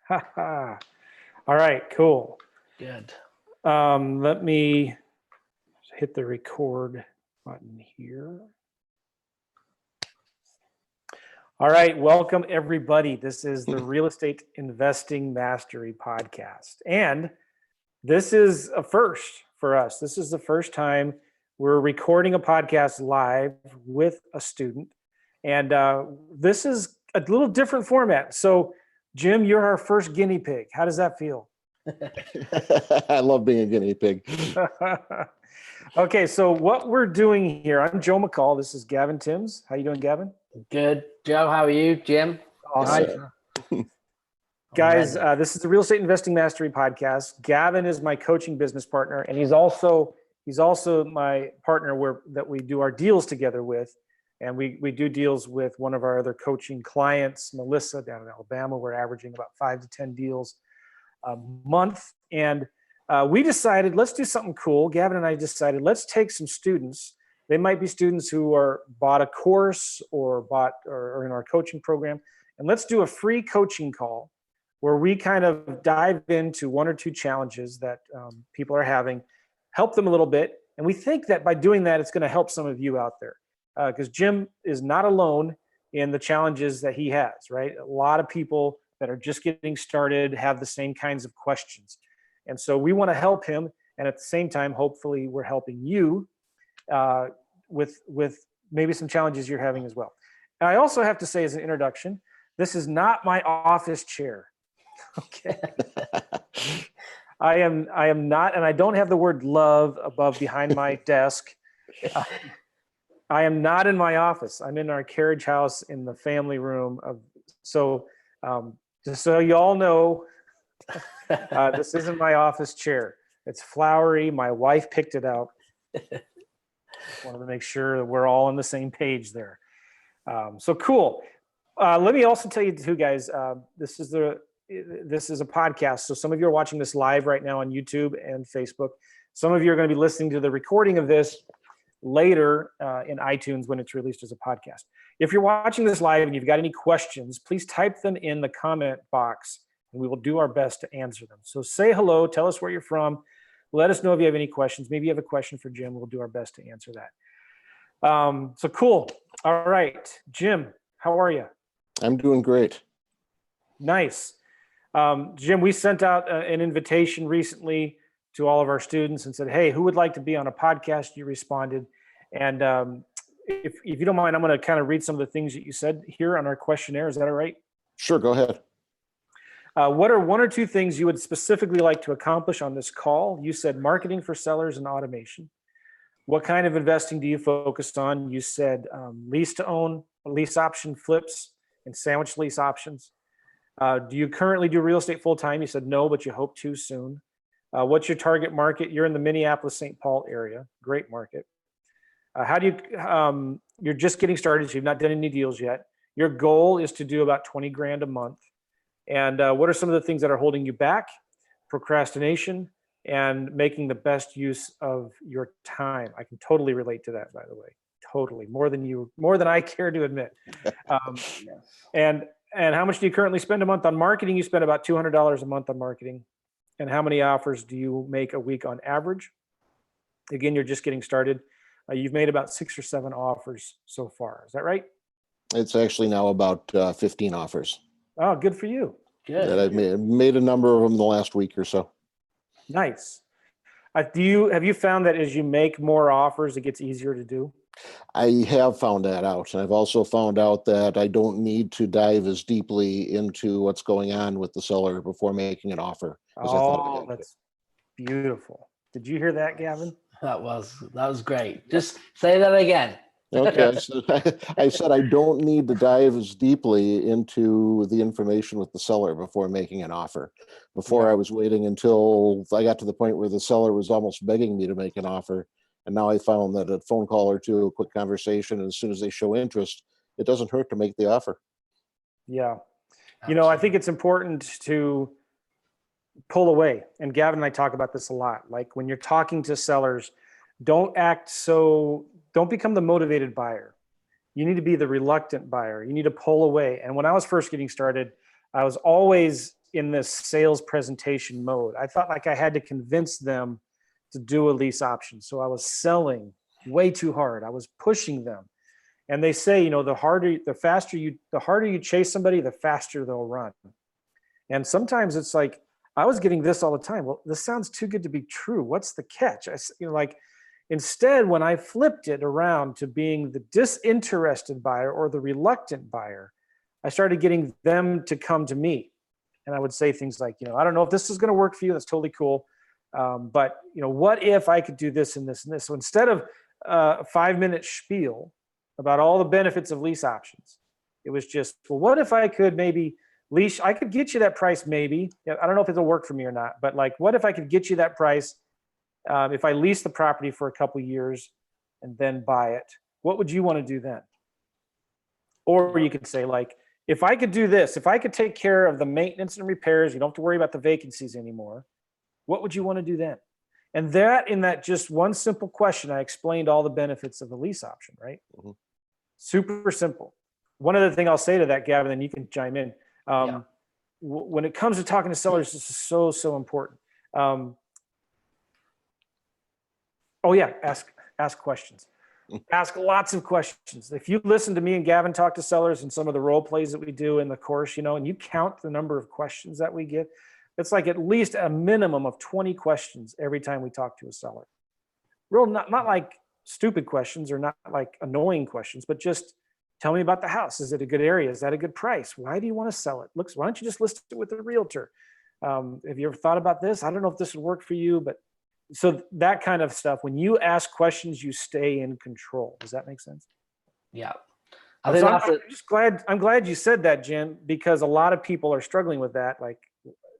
All right, cool. Good. Let me hit the record button here. All right, welcome everybody. This is the Real Estate Investing Mastery Podcast. And this is a first for us. This is the first time we're recording a podcast live with a student. And this is a little different format. So, Jim, you're our first guinea pig. How does that feel? I love being a guinea pig. Okay, so what we're doing here, I'm Joe McCall. This is Gavin Timms. How you doing, Gavin? Good. Joe, how are you? Jim? Awesome. Guys, this is the Real Estate Investing Mastery Podcast. Gavin is my coaching business partner, and he's also my partner that we do our deals together with. And we do deals with one of our other coaching clients, Melissa, down in Alabama. We're averaging about 5 to 10 deals a month. And we decided, let's do something cool. Gavin and I decided, let's take some students. They might be students who bought a course or in our coaching program. And let's do a free coaching call where we kind of dive into one or two challenges that people are having, help them a little bit. And we think that by doing that, it's going to help some of you out there. Because Jim is not alone in the challenges that he has, right? A lot of people that are just getting started have the same kinds of questions. And so we want to help him. And at the same time, hopefully we're helping you with maybe some challenges you're having as well. And I also have to say as an introduction, this is not my office chair. Okay. I am not, and I don't have the word love behind my desk. I am not in my office. I'm in our carriage house in the family room. Just so you all know, this isn't my office chair. It's flowery. My wife picked it out. Wanted to make sure that we're all on the same page there. So cool. Let me also tell you too, guys, this is a podcast. So some of you are watching this live right now on YouTube and Facebook. Some of you are going to be listening to the recording of this later in iTunes when it's released as a podcast. If you're watching this live and you've got any questions, please type them in the comment box and we will do our best to answer them. So say hello, tell us where you're from. Let us know if you have any questions. Maybe you have a question for Jim. We'll do our best to answer that. So cool. All right, Jim, how are you? I'm doing great. Nice. Jim, we sent out an invitation recently to all of our students and said, hey, who would like to be on a podcast? You responded. And if you don't mind, I'm going to kind of read some of the things that you said here on our questionnaire. Is that all right? Sure, go ahead. What are one or two things you would specifically like to accomplish on this call? You said marketing for sellers and automation. What kind of investing do you focus on? You said lease to own, lease option flips, and sandwich lease options. Do you currently do real estate full time? You said no, but you hope to soon. What's your target market? You're in the Minneapolis-St. Paul area. Great market. How do you, you're just getting started, so you've not done any deals yet. Your goal is to do about 20 grand a month. And what are some of the things that are holding you back? Procrastination and making the best use of your time. I can totally relate to that, by the way. Totally. More than I care to admit. And how much do you currently spend a month on marketing? You spend about $200 a month on marketing. And how many offers do you make a week on average? Again, you're just getting started. You've made about 6 or 7 offers so far. Is that right? It's actually now about 15 offers. Oh, good for you. Good. That I've made a number of them the last week or so. Nice. Have you found that as you make more offers, it gets easier to do? I have found that out. And I've also found out that I don't need to dive as deeply into what's going on with the seller before making an offer. Oh, that's beautiful. Did you hear that, Gavin? That was great. Just say that again. Okay. I said I don't need to dive as deeply into the information with the seller before making an offer. Before I was waiting until I got to the point where the seller was almost begging me to make an offer. And now I found that a phone call or two, a quick conversation, and as soon as they show interest, it doesn't hurt to make the offer. Yeah. I think it's important to pull away. And Gavin and I talk about this a lot. Like when you're talking to sellers, don't become the motivated buyer. You need to be the reluctant buyer. You need to pull away. And when I was first getting started, I was always in this sales presentation mode. I felt like I had to convince them to do a lease option. So I was selling way too hard. I was pushing them. And they say, the harder you chase somebody, the faster they'll run. And sometimes it's like, I was getting this all the time. Well, this sounds too good to be true. What's the catch? Instead, when I flipped it around to being the disinterested buyer or the reluctant buyer, I started getting them to come to me. And I would say things like, I don't know if this is going to work for you. That's totally cool. But what if I could do this and this and this? So instead of a 5-minute spiel about all the benefits of lease options, it was just, well, what if I could maybe lease? I could get you that price, maybe. I don't know if it'll work for me or not, but what if I could get you that price if I lease the property for a couple of years and then buy it? What would you want to do then? Or you could say, if I could do this, if I could take care of the maintenance and repairs, you don't have to worry about the vacancies anymore, what would you want to do then? And in that just one simple question, I explained all the benefits of the lease option, right? Mm-hmm. Super simple. One other thing I'll say to that, Gavin, and you can chime in. When it comes to talking to sellers, this is so, so important. Ask questions. Ask lots of questions. If you listen to me and Gavin talk to sellers and some of the role plays that we do in the course, and you count the number of questions that we get, it's like at least a minimum of 20 questions every time we talk to a seller. Not like stupid questions or not like annoying questions, but just tell me about the house. Is it a good area? Is that a good price? Why do you want to sell it? Why don't you just list it with a realtor? Have you ever thought about this? I don't know if this would work for you, but so that kind of stuff. When you ask questions, you stay in control. Does that make sense? Yeah. I'm glad you said that, Jim, because a lot of people are struggling with that. Like,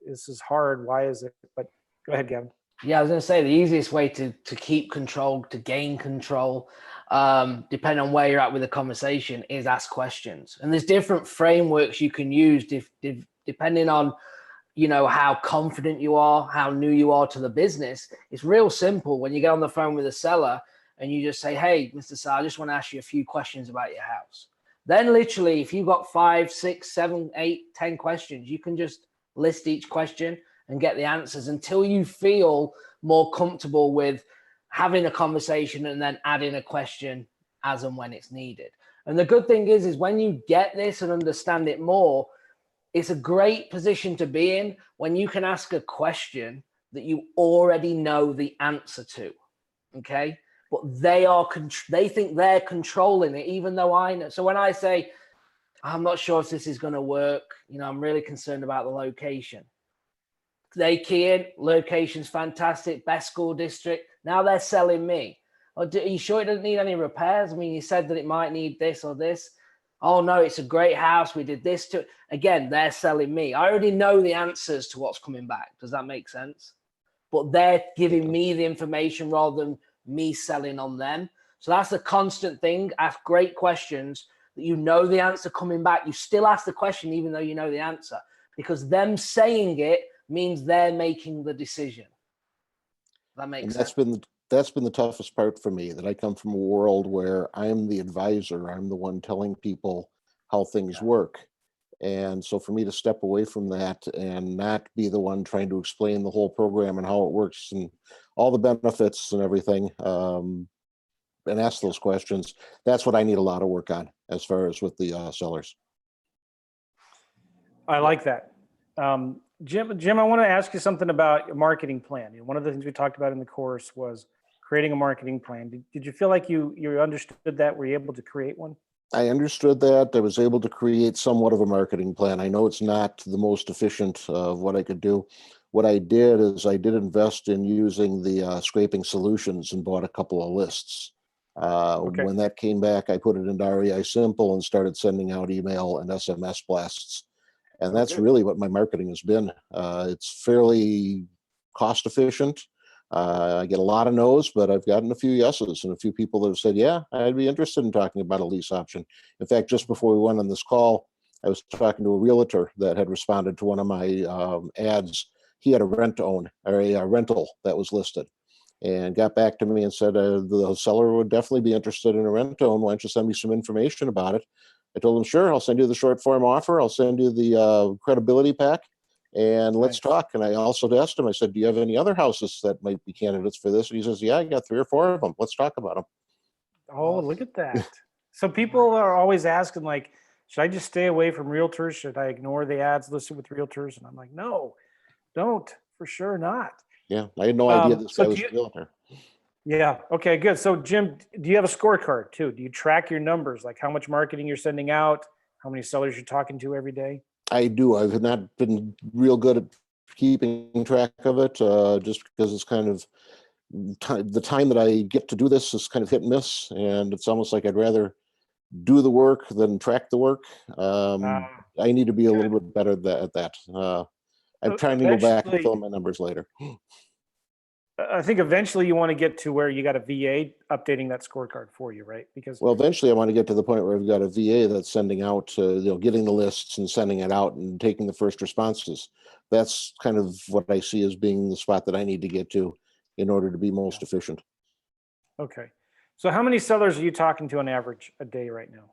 this is hard. Why is it? But go ahead, Gavin. Yeah, I was going to say the easiest way to keep control, to gain control, depending on where you're at with the conversation, is ask questions. And there's different frameworks you can use depending on, how confident you are, how new you are to the business. It's real simple when you get on the phone with a seller and you just say, hey, Mr. Seller, I just want to ask you a few questions about your house. Then literally, if you've got 5, 6, 7, 8, 10 questions, you can just list each question and get the answers until you feel more comfortable with having a conversation and then adding a question as and when it's needed. And the good thing is when you get this and understand it more, it's a great position to be in when you can ask a question that you already know the answer to, okay? But they think they're controlling it, even though I know. So when I say, I'm not sure if this is going to work, I'm really concerned about the location. They key in, location's fantastic, best school district. Now they're selling me. Are you sure it doesn't need any repairs? I mean, you said that it might need this or this. Oh no, it's a great house. We did this to it. Again, they're selling me. I already know the answers to what's coming back. Does that make sense? But they're giving me the information rather than me selling on them. So that's a constant thing. Ask great questions that you know the answer coming back. You still ask the question even though you know the answer, because them saying it means they're making the decision. That makes sense. That's been the toughest part for me, that I come from a world where I'm the advisor. I'm the one telling people how things work. And so for me to step away from that and not be the one trying to explain the whole program and how it works and all the benefits and everything, and ask those questions, that's what I need a lot of work on as far as with the sellers. I like that. Jim, I want to ask you something about a marketing plan. One of the things we talked about in the course was creating a marketing plan. Did you feel like you understood that? Were you able to create one? I understood that. I was able to create somewhat of a marketing plan. I know it's not the most efficient of what I could do. What I did is I did invest in using the scraping solutions and bought a couple of lists. When that came back, I put it into REI Simple and started sending out email and SMS blasts. And that's really what my marketing has been. It's fairly cost efficient. I get a lot of no's, but I've gotten a few yeses and a few people that have said, yeah, I'd be interested in talking about a lease option. In fact, just before we went on this call, I was talking to a realtor that had responded to one of my ads. He had a rent-to-own or a rental that was listed and got back to me and said, the seller would definitely be interested in a rent-to-own. Why don't you send me some information about it? I told him, sure, I'll send you the short form offer. I'll send you the credibility pack. and let's Nice. talk. And I also asked him, I said, do you have any other houses that might be candidates for this? And he says, yeah, I got 3 or 4 of them. Let's talk about them. Oh, look at that. So people are always asking, like, should I just stay away from realtors? Should I ignore the ads listed with realtors? And I'm like, no, don't, for sure not. Yeah, I had no idea this So guy do was you- a realtor. Yeah. Okay, good. So Jim, do you have a scorecard too? Do you track your numbers, like how much marketing you're sending out, how many sellers you're talking to every day? I do. I've not been real good at keeping track of it, just because it's kind of the time that I get to do this is kind of hit and miss, and it's almost like I'd rather do the work than track the work. I need to be a little bit better at that. I'm trying to go back and Eventually, fill in my numbers later. I think eventually you want to get to where you got a VA updating that scorecard for you, right? Because Well, eventually I want to get to the point where I've got a VA that's sending out, getting the lists and sending it out and taking the first responses. That's kind of what I see as being the spot that I need to get to in order to be most efficient. okay. So how many sellers are you talking to on average a day right now?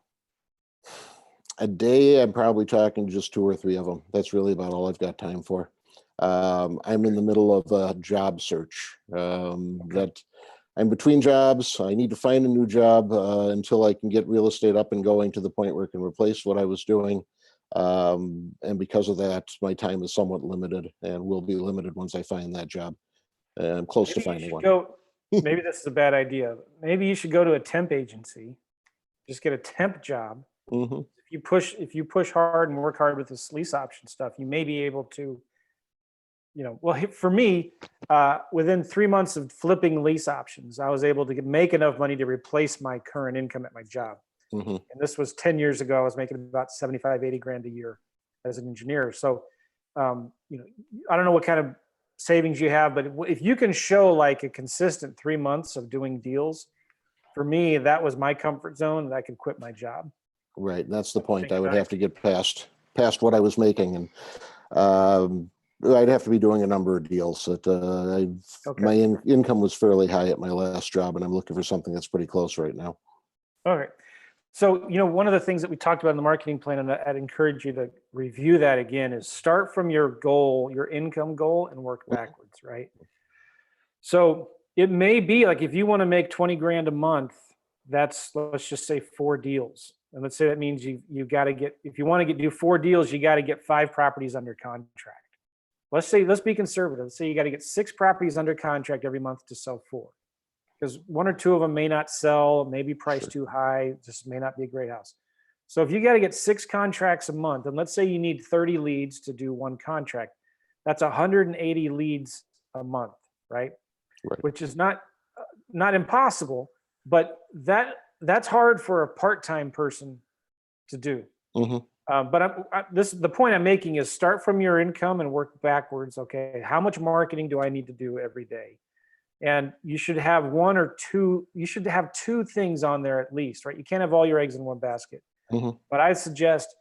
A day, I'm probably talking just 2 or 3 of them. That's really about all I've got time for. I'm in the middle of a job search. That I'm between jobs. I need to find a new job until I can get real estate up and going to the point where it can replace what I was doing. And because of that, my time is somewhat limited and will be limited once I find that job. I'm close to Maybe you finding should one. maybe this is a bad idea. Maybe you should go to a temp agency, just get a temp job. Hmm. If you push hard and work hard with this lease option stuff, you may be able to, for me, within 3 months of flipping lease options, I was able to make enough money to replace my current income at my job. Hmm. And this was 10 years ago. I was making about 75, 80 grand a year as an engineer. So, I don't know what kind of savings you have, but if you can show like a consistent 3 months of doing deals, for me, that was my comfort zone, and I could quit my job. Right. And that's the point. Think I would about it. have to get past what I was making, and I'd have to be doing a number of deals. That Okay. my income was fairly high at my last job, and I'm looking for something that's pretty close right now. Okay. So, one of the things that we talked about in the marketing plan, and I'd encourage you to review that again, is start from your goal, your income goal, and work backwards, right? So it may be like if you want to make 20 grand a month, let's just say 4 deals. And let's say that means you got to get, if you want to do 4 deals, you got to get 5 properties under contract. Let's be conservative. Let's say you got to get 6 properties under contract every month to sell 4. Because 1 or 2 of them may not sell, maybe priced too high, just may not be a great house. So if you got to get 6 contracts a month, and let's say you need 30 leads to do 1 contract, that's 180 leads a month, right? Right. Which is not impossible, but that's hard for a part-time person to do. Hmm. But the point I'm making is start from your income and work backwards. Okay, how much marketing do I need to do every day? And you should have 1 or 2. You should have 2 things on there at least, right? You can't have all your eggs in one basket. Hmm. But I suggest,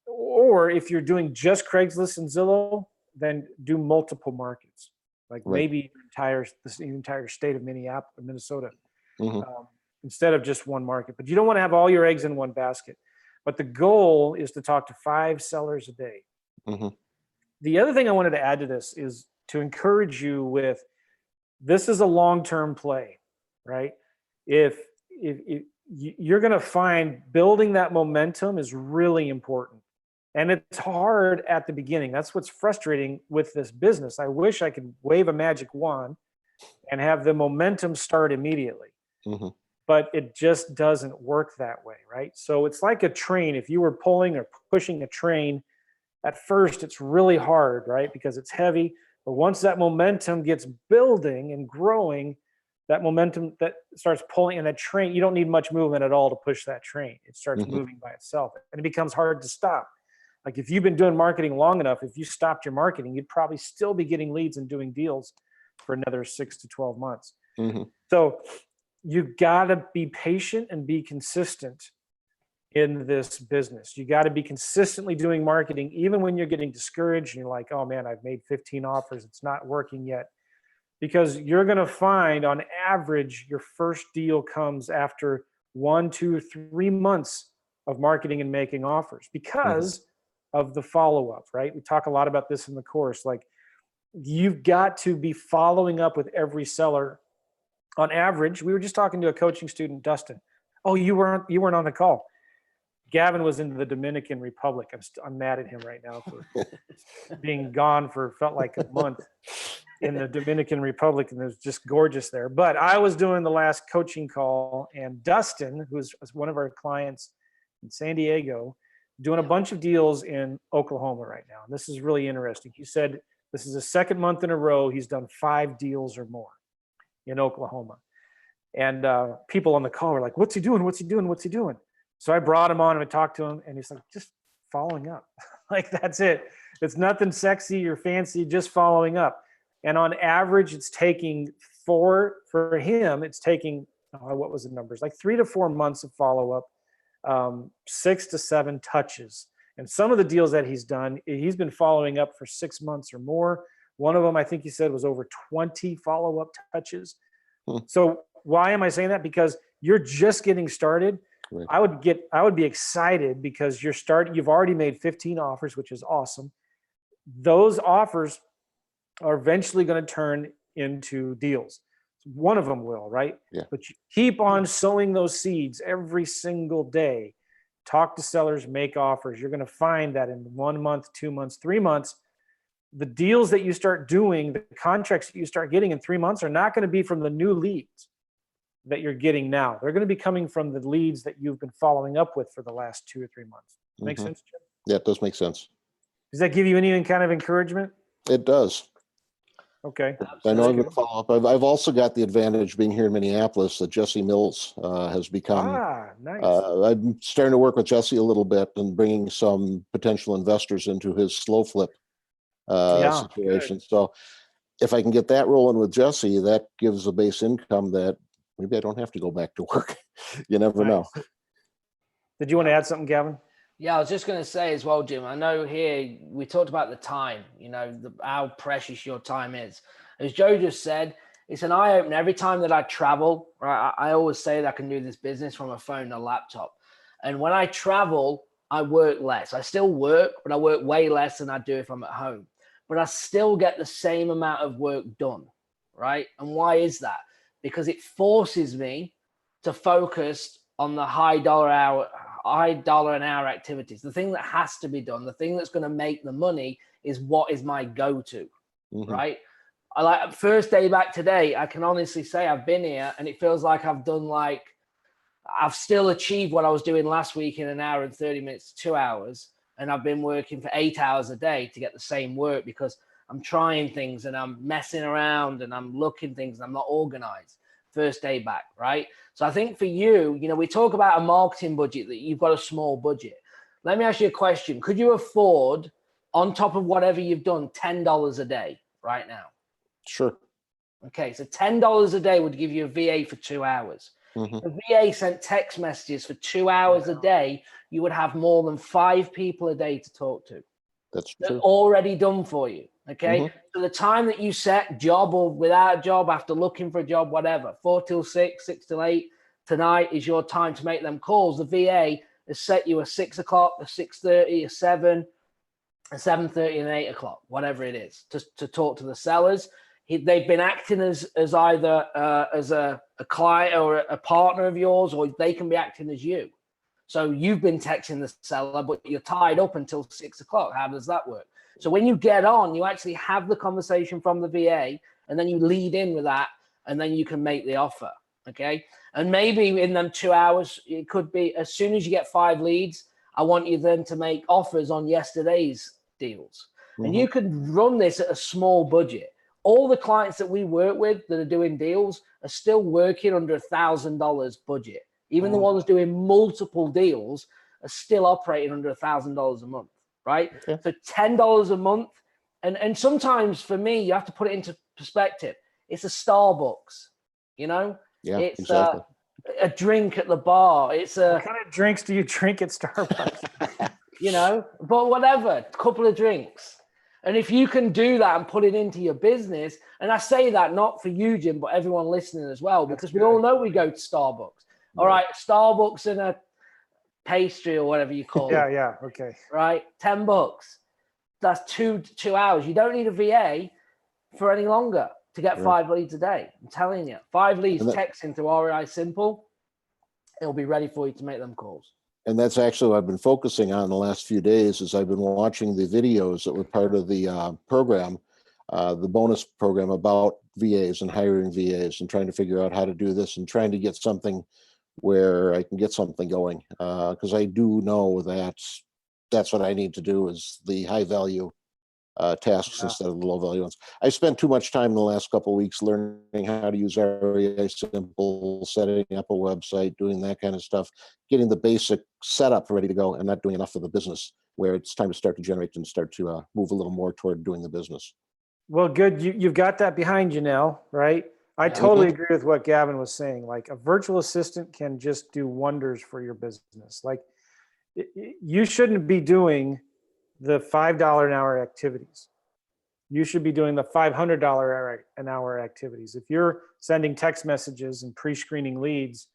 or if you're doing just Craigslist and Zillow, then do multiple markets, like Right. maybe the entire state of Minnesota, Hmm. instead of just one market. But you don't want to have all your eggs in one basket. But the goal is to talk to 5 sellers a day. Hmm. The other thing I wanted to add to this is to encourage you with, this is a long-term play, right? If you're going to find building that momentum is really important. And it's hard at the beginning. That's what's frustrating with this business. I wish I could wave a magic wand and have the momentum start immediately. Hmm. But it just doesn't work that way, right? So it's like a train. If you were pulling or pushing a train, at first it's really hard, right? Because it's heavy. But once that momentum gets building and growing, that momentum that starts pulling in that train, you don't need much movement at all to push that train. It starts Mhm. moving by itself, and it becomes hard to stop. Like if you've been doing marketing long enough, if you stopped your marketing, you'd probably still be getting leads and doing deals for another 6 to 12 months. Hmm. So you gotta be patient and be consistent in this business. You got to be consistently doing marketing, even when you're getting discouraged and you're like, oh man, I've made 15 offers. It's not working yet. Because you're going to find on average, your first deal comes after 1, 2, 3 months of marketing and making offers, because of the follow-up, right? We talk a lot about this in the course. Like, you've got to be following up with every seller. On average, we were just talking to a coaching student, Dustin. Oh, you weren't on the call. Gavin was in the Dominican Republic. I'm mad at him right now for being gone for felt like a month in the Dominican Republic, and it was just gorgeous there. But I was doing the last coaching call, and Dustin, who's one of our clients in San Diego, doing a bunch of deals in Oklahoma right now. And this is really interesting. He said this is the second month in a row he's done 5 deals or more in Oklahoma. And people on the call were like, what's he doing? What's he doing? What's he doing? So I brought him on and talked to him, and he's like, just following up. Like, that's it. It's nothing sexy or fancy, just following up. And on average, it's taking for him, it's taking, what was the numbers? Like 3 to 4 months of follow-up, 6 to 7 touches. And some of the deals that he's done, he's been following up for 6 months or more. One of them, I think he said, was over 20 follow-up touches. So why am I saying that? Because you're just getting started. Right. I would be excited because you've already made 15 offers, which is awesome. Those offers are eventually going to turn into deals. One of them will, right? Yeah. But you keep on sowing those seeds every single day. Talk to sellers, make offers. You're going to find that in 1 month, 2 months, 3 months, the deals that you start doing, the contracts that you start getting in 3 months are not going to be from the new leads that you're getting now. They're going to be coming from the leads that you've been following up with for the last 2 or 3 months. Make sense, Jim? Yeah, it does make sense. Does that give you any kind of encouragement? It does. Okay. I know I'm going to follow up. I've also got the advantage being here in Minneapolis that Jesse Mills has become. Nice. I'm starting to work with Jesse a little bit and bringing some potential investors into his slow flip situation. Good. So if I can get that rolling with Jesse, that gives a base income that maybe I don't have to go back to work. You never know. Did you want to add something, Gavin? Yeah, I was just going to say as well, Jim, I know here we talked about the time, how precious your time is. As Joe just said, it's an eye-opener. Every time that I travel, right, I always say that I can do this business from a phone and a laptop. And when I travel, I work less. I still work, but I work way less than I do if I'm at home. But I still get the same amount of work done, right? And why is that? Because it forces me to focus on the high dollar an hour activities. The thing that has to be done, the thing that's going to make the money is what is my go-to, right? I like first day back today, I can honestly say I've been here and it feels like I've still achieved what I was doing last week in 1 hour and 30 minutes, 2 hours. And I've been working for 8 hours a day to get the same work because I'm trying things and I'm messing around and I'm looking things and I'm not organized. First day back, right? So I think for you, we talk about a marketing budget, that you've got a small budget. Let me ask you a question. Could you afford, on top of whatever you've done, $10 a day right now? Sure. Okay, so $10 a day would give you a VA for 2 hours. If the VA sent text messages for 2 hours a day, you would have more than 5 people a day to talk to. That's They're true. already done for you. Okay. So the time that you set, job or without a job, after looking for a job, whatever, 4 till 6, 6 till 8, tonight is your time to make them calls. The VA has set you a 6 o'clock, a 6:30, a 7, a 7:30, and 8 o'clock, whatever it is, to talk to the sellers. They've been acting as either as a client or a partner of yours, or they can be acting as you. So you've been texting the seller, but you're tied up until 6 o'clock. How does that work? So when you get on, you actually have the conversation from the VA, and then you lead in with that, and then you can make the offer. Okay. And maybe in them 2 hours, it could be as soon as you get 5 leads, I want you then to make offers on yesterday's deals. And you can run this at a small budget. All the clients that we work with that are doing deals are still working under $1,000 budget. Even the ones doing multiple deals are still operating under $1,000 a month, right? Okay. So $10 a month. And sometimes for me, you have to put it into perspective. It's a Starbucks, Yeah, it's exactly. a drink at the bar. It's What kind of drinks do you drink at Starbucks? but whatever, a couple of drinks. And if you can do that and put it into your business, and I say that not for you, Jim, but everyone listening as well, because we all know we go to Starbucks. All right, Starbucks and a pastry or whatever you call Yeah, it. yeah, okay. Right? $10. That's two hours. You don't need a VA for any longer to get Right. 5 leads a day. I'm telling you, 5 leads, And that- text into REI Simple. It'll be ready for you to make them calls. And that's actually what I've been focusing on the last few days is I've been watching the videos that were part of the program, the bonus program about VAs and hiring VAs and trying to figure out how to do this and trying to get something where I can get something going. Because I do know that that's what I need to do is the high value tasks Yeah. instead of the low value ones. I spent too much time in the last couple of weeks learning how to use REI Simple, setting up a website, doing that kind of stuff, getting the basic setup ready to go and not doing enough of the business where it's time to start to generate and start to move a little more toward doing the business. Well, good. You've got that behind you now, right? I Yeah. totally agree with what Gavin was saying. Like a virtual assistant can just do wonders for your business. Like you shouldn't be doing the $5 an hour activities. You should be doing the $500 an hour activities. If you're sending text messages and pre-screening leads,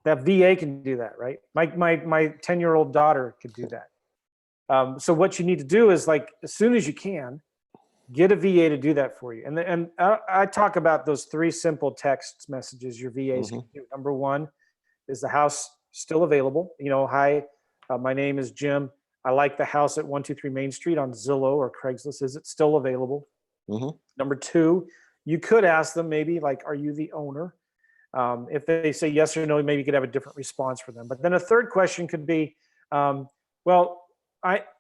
that VA can do that, right? My 10-year-old daughter could do that. So what you need to do is like as soon as you can, get a VA to do that for you. And I talk about those 3 simple text messages your VAs can do. Number 1 is the house still available? You know, hi, my name is Jim. I like the house at 123 Main Street on Zillow or Craigslist. Is it still available? Number 2, you could ask them maybe like, are you the owner? If they say yes or no, maybe you could have a different response for them. But then a third question could be, well,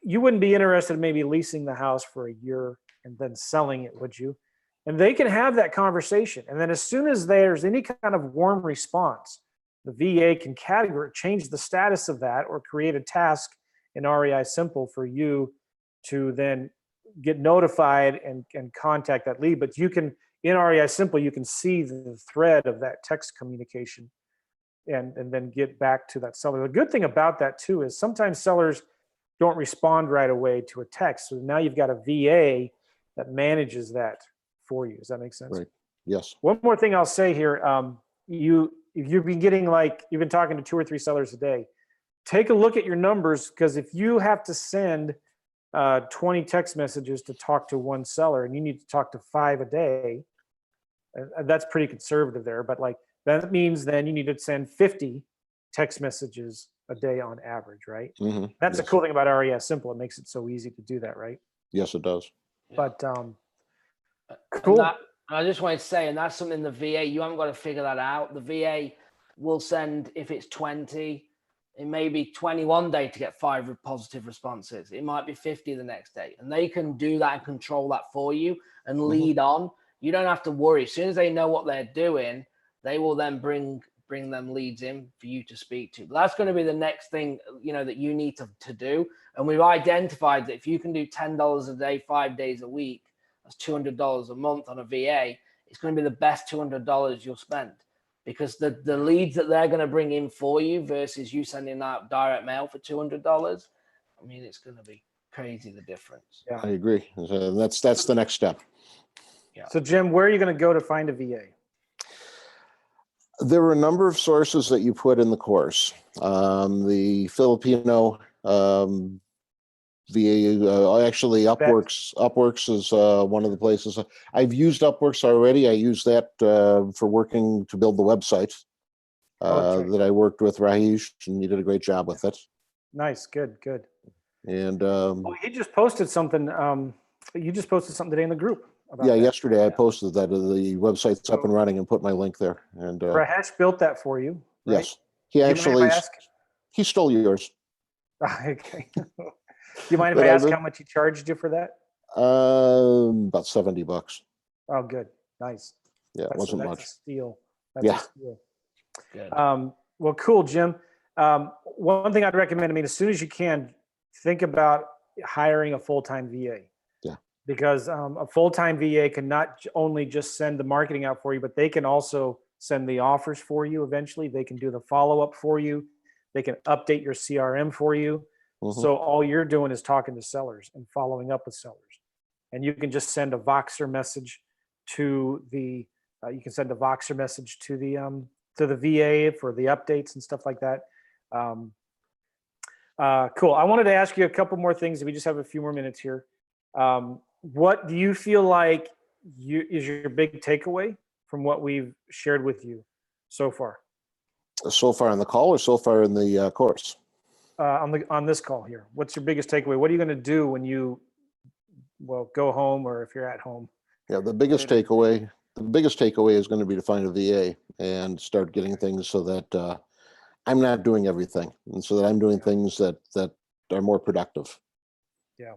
you wouldn't be interested in maybe leasing the house for a year and then selling it, would you? And they can have that conversation. And then as soon as there's any kind of warm response, the VA can change the status of that or create a task in REI Simple for you to then get notified and contact that lead. But you can, in REI Simple, you can see the thread of that text communication and then get back to that seller. The good thing about that too is sometimes sellers don't respond right away to a text. So now you've got a VA that manages that for you. Does that make sense? Right. Yes. One more thing I'll say here. If you've been getting you've been talking to 2 or 3 sellers a day, take a look at your numbers, because if you have to send 20 text messages to talk to 1 seller and you need to talk to 5 a day, that's pretty conservative there. But like that means then you need to send 50 text messages a day on average, right? That's the cool thing about REI Simple. It makes it so easy to do that, right? Yes, it does. But cool. I just wanted to say, and that's something the VA, you haven't got to figure that out. The VA will send, if it's 20, it may be 21 day to get 5 positive responses. It might be 50 the next day. And they can do that and control that for you and lead on. You don't have to worry. As soon as they know what they're doing, they will then bring them leads in for you to speak to. But that's going to be the next thing, that you need to do. And we've identified that if you can do $10 a day, 5 days a week, that's $200 a month on a VA. It's going to be the best $200 you'll spend, because the leads that they're going to bring in for you versus you sending out direct mail for $200, I mean, it's going to be crazy, the difference. Yeah. I agree. That's the next step. Yeah. So Jim, where are you going to go to find a VA? There were a number of sources that you put in the course. The Filipino VA, actually Upworks is one of the places. I've used Upworks already. I used that for working to build the website that I worked with Rahesh, and he did a great job with it. Nice, good. And He just posted something. You just posted something today in the group about that. yesterday I posted that the website's up and running and put my link there. And Rahesh built that for you, right? yes, he Do you mind actually if I ask? he stole yours. Okay. Do you mind if I ask how much he charged you for that? About $70. Oh, good, nice. Yeah, it wasn't much. That's a steal. That's Yeah. a steal. Good. Well, cool, Jim. One thing I'd recommend, as soon as you can, think about hiring a full-time VA. Yeah. Because a full-time VA can not only just send the marketing out for you, but they can also send the offers for you eventually. They can do the follow-up for you. They can update your CRM for you. So all you're doing is talking to sellers and following up with sellers. And you can just send a Voxer message to the VA for the updates and stuff like that. Cool. I wanted to ask you a couple more things. We just have a few more minutes here. What do you feel like is your big takeaway from what we've shared with you so far? So far on the call or so far in the course? On this call here, what's your biggest takeaway? What are you going to do when you go home, or if you're at home? Yeah, the biggest takeaway is going to be to find a VA and start getting things so that I'm not doing everything, and so that I'm doing things that are more productive. Yeah.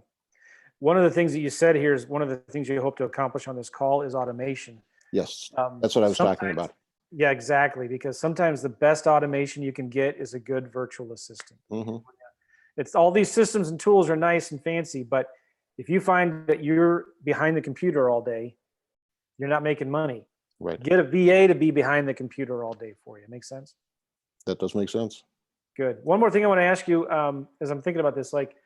One of the things that you said here is one of the things you hope to accomplish on this call is automation. Yes, that's what I was talking about. Yeah, exactly. Because sometimes the best automation you can get is a good virtual assistant. Mm-hmm. It's all these systems and tools are nice and fancy, but if you find that you're behind the computer all day, you're not making money. Right. Get a VA to be behind the computer all day for you. Make sense? That does make sense. Good. One more thing I want to ask you, as I'm thinking about this, like,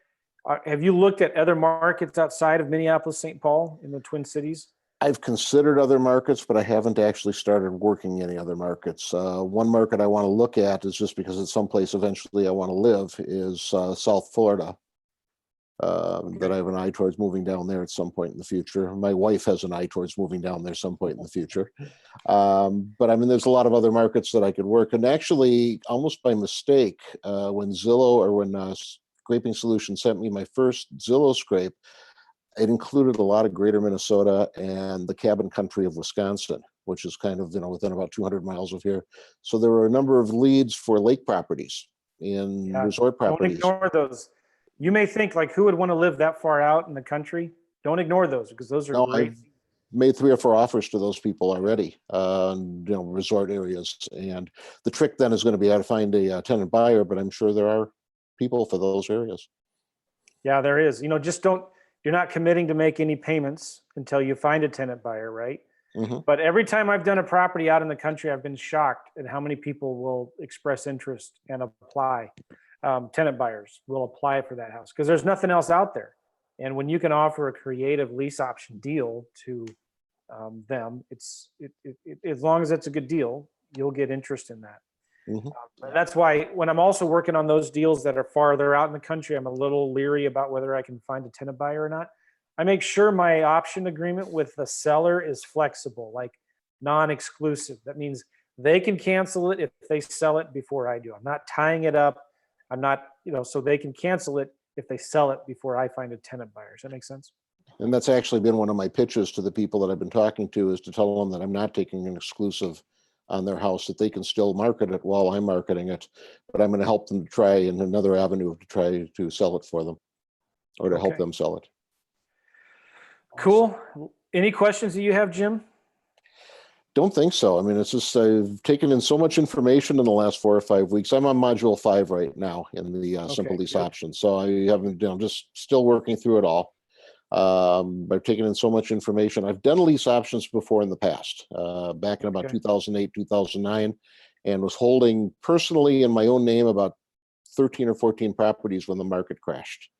have you looked at other markets outside of Minneapolis, St. Paul, in the Twin Cities? I've considered other markets, but I haven't actually started working any other markets. One market I want to look at is just because it's someplace eventually I want to live is South Florida. That I have an eye towards moving down there at some point in the future. My wife has an eye towards moving down there some point in the future. But I mean, there's a lot of other markets that I could work. And actually, almost by mistake, when Zillow or when Scraping Solutions sent me my first Zillow scrape, it included a lot of greater Minnesota and the cabin country of Wisconsin, which is kind of, within about 200 miles of here. So there were a number of leads for lake properties and resort properties. Don't ignore those. You may think, like, who would want to live that far out in the country? Don't ignore those, because those are great. I've made 3 or 4 offers to those people already, resort areas. And the trick then is going to be how to find a tenant buyer, but I'm sure there are people for those areas. Yeah, there is. You're not committing to make any payments until you find a tenant buyer, right? Mm-hmm. But every time I've done a property out in the country, I've been shocked at how many people will express interest and apply. Tenant buyers will apply for that house because there's nothing else out there. And when you can offer a creative lease option deal to them, as long as it's a good deal, you'll get interest in that. Mm-hmm. That's why when I'm also working on those deals that are farther out in the country, I'm a little leery about whether I can find a tenant buyer or not. I make sure my option agreement with the seller is flexible, like non-exclusive. That means they can cancel it if they sell it before I do. I'm not tying it up. I'm not, so they can cancel it if they sell it before I find a tenant buyer. Does that make sense? And that's actually been one of my pitches to the people that I've been talking to, is to tell them that I'm not taking an exclusive on their house, that they can still market it while I'm marketing it, but I'm going to help them to try in another avenue to try to sell it for them, or to help them sell it. Cool. Any questions that you have, Jim? Don't think so. I mean, it's just I've taken in so much information in the last 4 or 5 weeks. I'm on module 5 right now in the simple lease option. So I haven't, just still working through it all. I've taken in so much information. I've done lease options before in the past, back in about 2008, 2009, and was holding personally in my own name about 13 or 14 properties when the market crashed.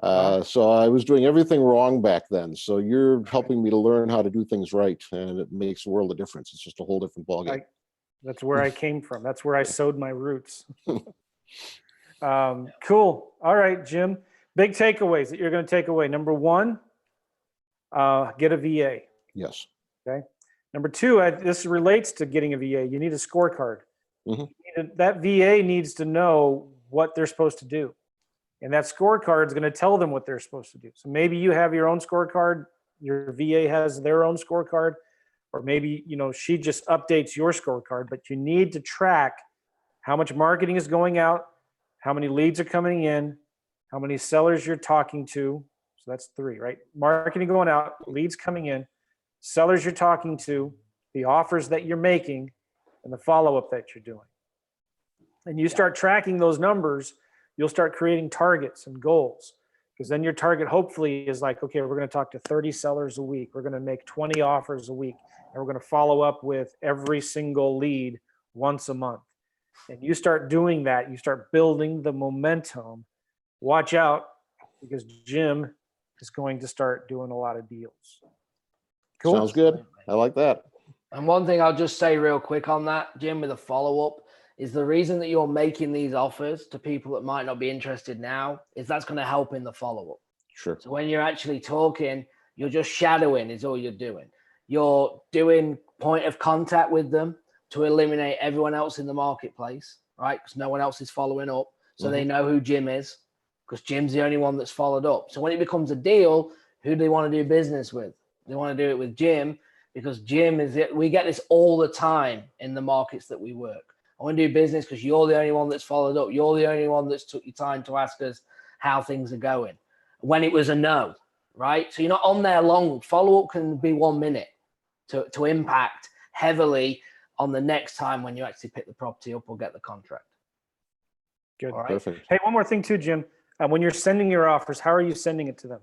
So I was doing everything wrong back then. So you're helping me to learn how to do things right, and it makes a world of difference. It's just a whole different ballgame. That's where I came from. That's where I sowed my roots. Cool. All right, Jim. Big takeaways that you're going to take away. Number 1, get a VA. Yes. Okay. Number 2, this relates to getting a VA. You need a scorecard. Mm-hmm. That VA needs to know what they're supposed to do. And that scorecard is going to tell them what they're supposed to do. So maybe you have your own scorecard, your VA has their own scorecard, or maybe, she just updates your scorecard, but you need to track how much marketing is going out, how many leads are coming in, how many sellers you're talking to. So that's 3, right? Marketing going out, leads coming in, sellers you're talking to, the offers that you're making, and the follow-up that you're doing. And you start tracking those numbers, you'll start creating targets and goals, because then your target hopefully is like, okay, we're going to talk to 30 sellers a week. We're going to make 20 offers a week, and we're going to follow up with every single lead once a month. And you start doing that, you start building the momentum. Watch out, because Jim is going to start doing a lot of deals. Cool. Sounds good. I like that. And one thing I'll just say real quick on that, Jim, with a follow-up, is the reason that you're making these offers to people that might not be interested now is that's going to help in the follow-up. Sure. So when you're actually talking, you're just shadowing is all you're doing. You're doing point of contact with them to eliminate everyone else in the marketplace, right? Because no one else is following up. So they know who Jim is, because Jim's the only one that's followed up. So when it becomes a deal, who do they want to do business with? They want to do it with Jim, because Jim is it. We get this all the time in the markets that we work. I want to do business because you're the only one that's followed up. You're the only one that's took your time to ask us how things are going. When it was a no, right? So you're not on there long. Follow-up can be 1 minute to impact heavily on the next time when you actually pick the property up or get the contract. Good. All right. Perfect. Hey, one more thing too, Jim. When you're sending your offers, how are you sending it to them?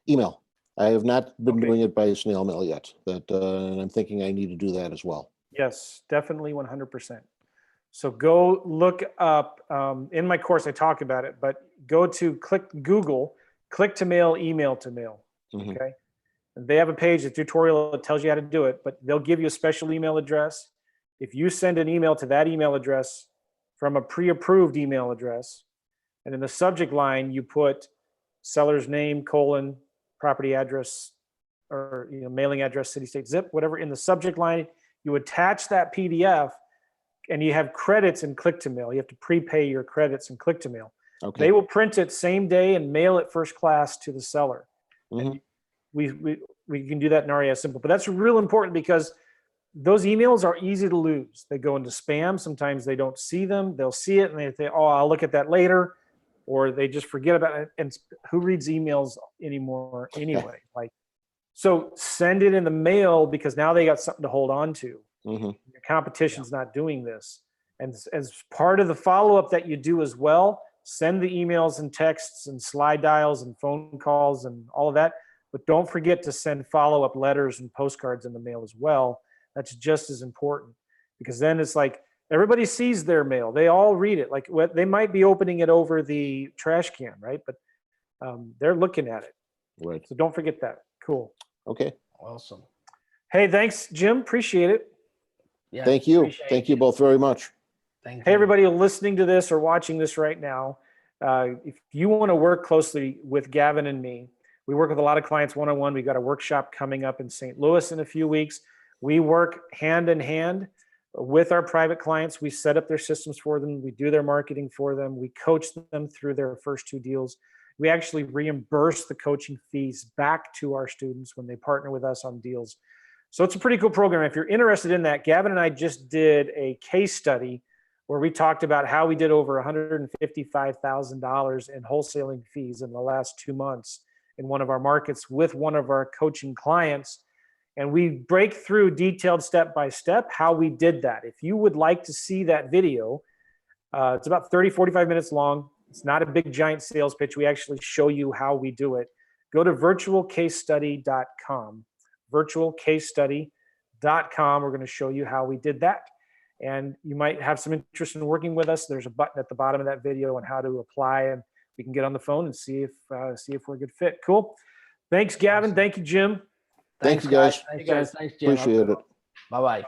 Email. I have not been Okay. doing it by snail mail yet, and I'm thinking I need to do that as well. Yes, definitely 100%. So go look up, in my course, I talk about it, but go to Google, click to mail, email to mail. Mhm. Okay. And they have a page, a tutorial that tells you how to do it, but they'll give you a special email address. If you send an email to that email address from a pre-approved email address, and in the subject line, you put seller's name, property address, or mailing address, city, state, zip, whatever in the subject line, you attach that PDF, and you have credits in click to mail. You have to prepay your credits in click to mail. Okay. They will print it same day and mail it first class to the seller. Mhm. We can do that in RES Simple, but that's real important because those emails are easy to lose. They go into spam. Sometimes they don't see them. They'll see it and they say, "Oh, I'll look at that later," or they just forget about it. And who reads emails anymore anyway? So send it in the mail, because now they got something to hold on to. Mhm. Your competition's not doing this. And as part of the follow-up that you do as well, send the emails and texts and slide dials and phone calls and all of that. But don't forget to send follow-up letters and postcards in the mail as well. That's just as important, because then it's like everybody sees their mail. They all read it. Like they might be opening it over the trash can, right? But they're looking at it. Right. So don't forget that. Cool. Okay. Awesome. Hey, thanks, Jim. Appreciate it. Yeah. Thank you. appreciate Thank you both very much. Thank Hey, you. everybody listening to this or watching this right now, if you want to work closely with Gavin and me, we work with a lot of clients one-on-one. We've got a workshop coming up in St. Louis in a few weeks. We work hand in hand with our private clients. We set up their systems for them. We do their marketing for them. We coach them through their first 2 deals. We actually reimburse the coaching fees back to our students when they partner with us on deals. So it's a pretty cool program. If you're interested in that, Gavin and I just did a case study where we talked about how we did over $155,000 in wholesaling fees in the last 2 months in one of our markets with one of our coaching clients. And we break through detailed step-by-step how we did that. If you would like to see that video, it's about 30, 45 minutes long. It's not a big giant sales pitch. We actually show you how we do it. Go to virtualcasestudy.com. virtualcasestudy.com. We're going to show you how we did that. And you might have some interest in working with us. There's a button at the bottom of that video on how to apply, and we can get on the phone and see if we're a good fit. Cool. Thanks, Gavin. Thank you, Jim. Thank you, guys. Thanks, Jim. Appreciate it. Bye-bye.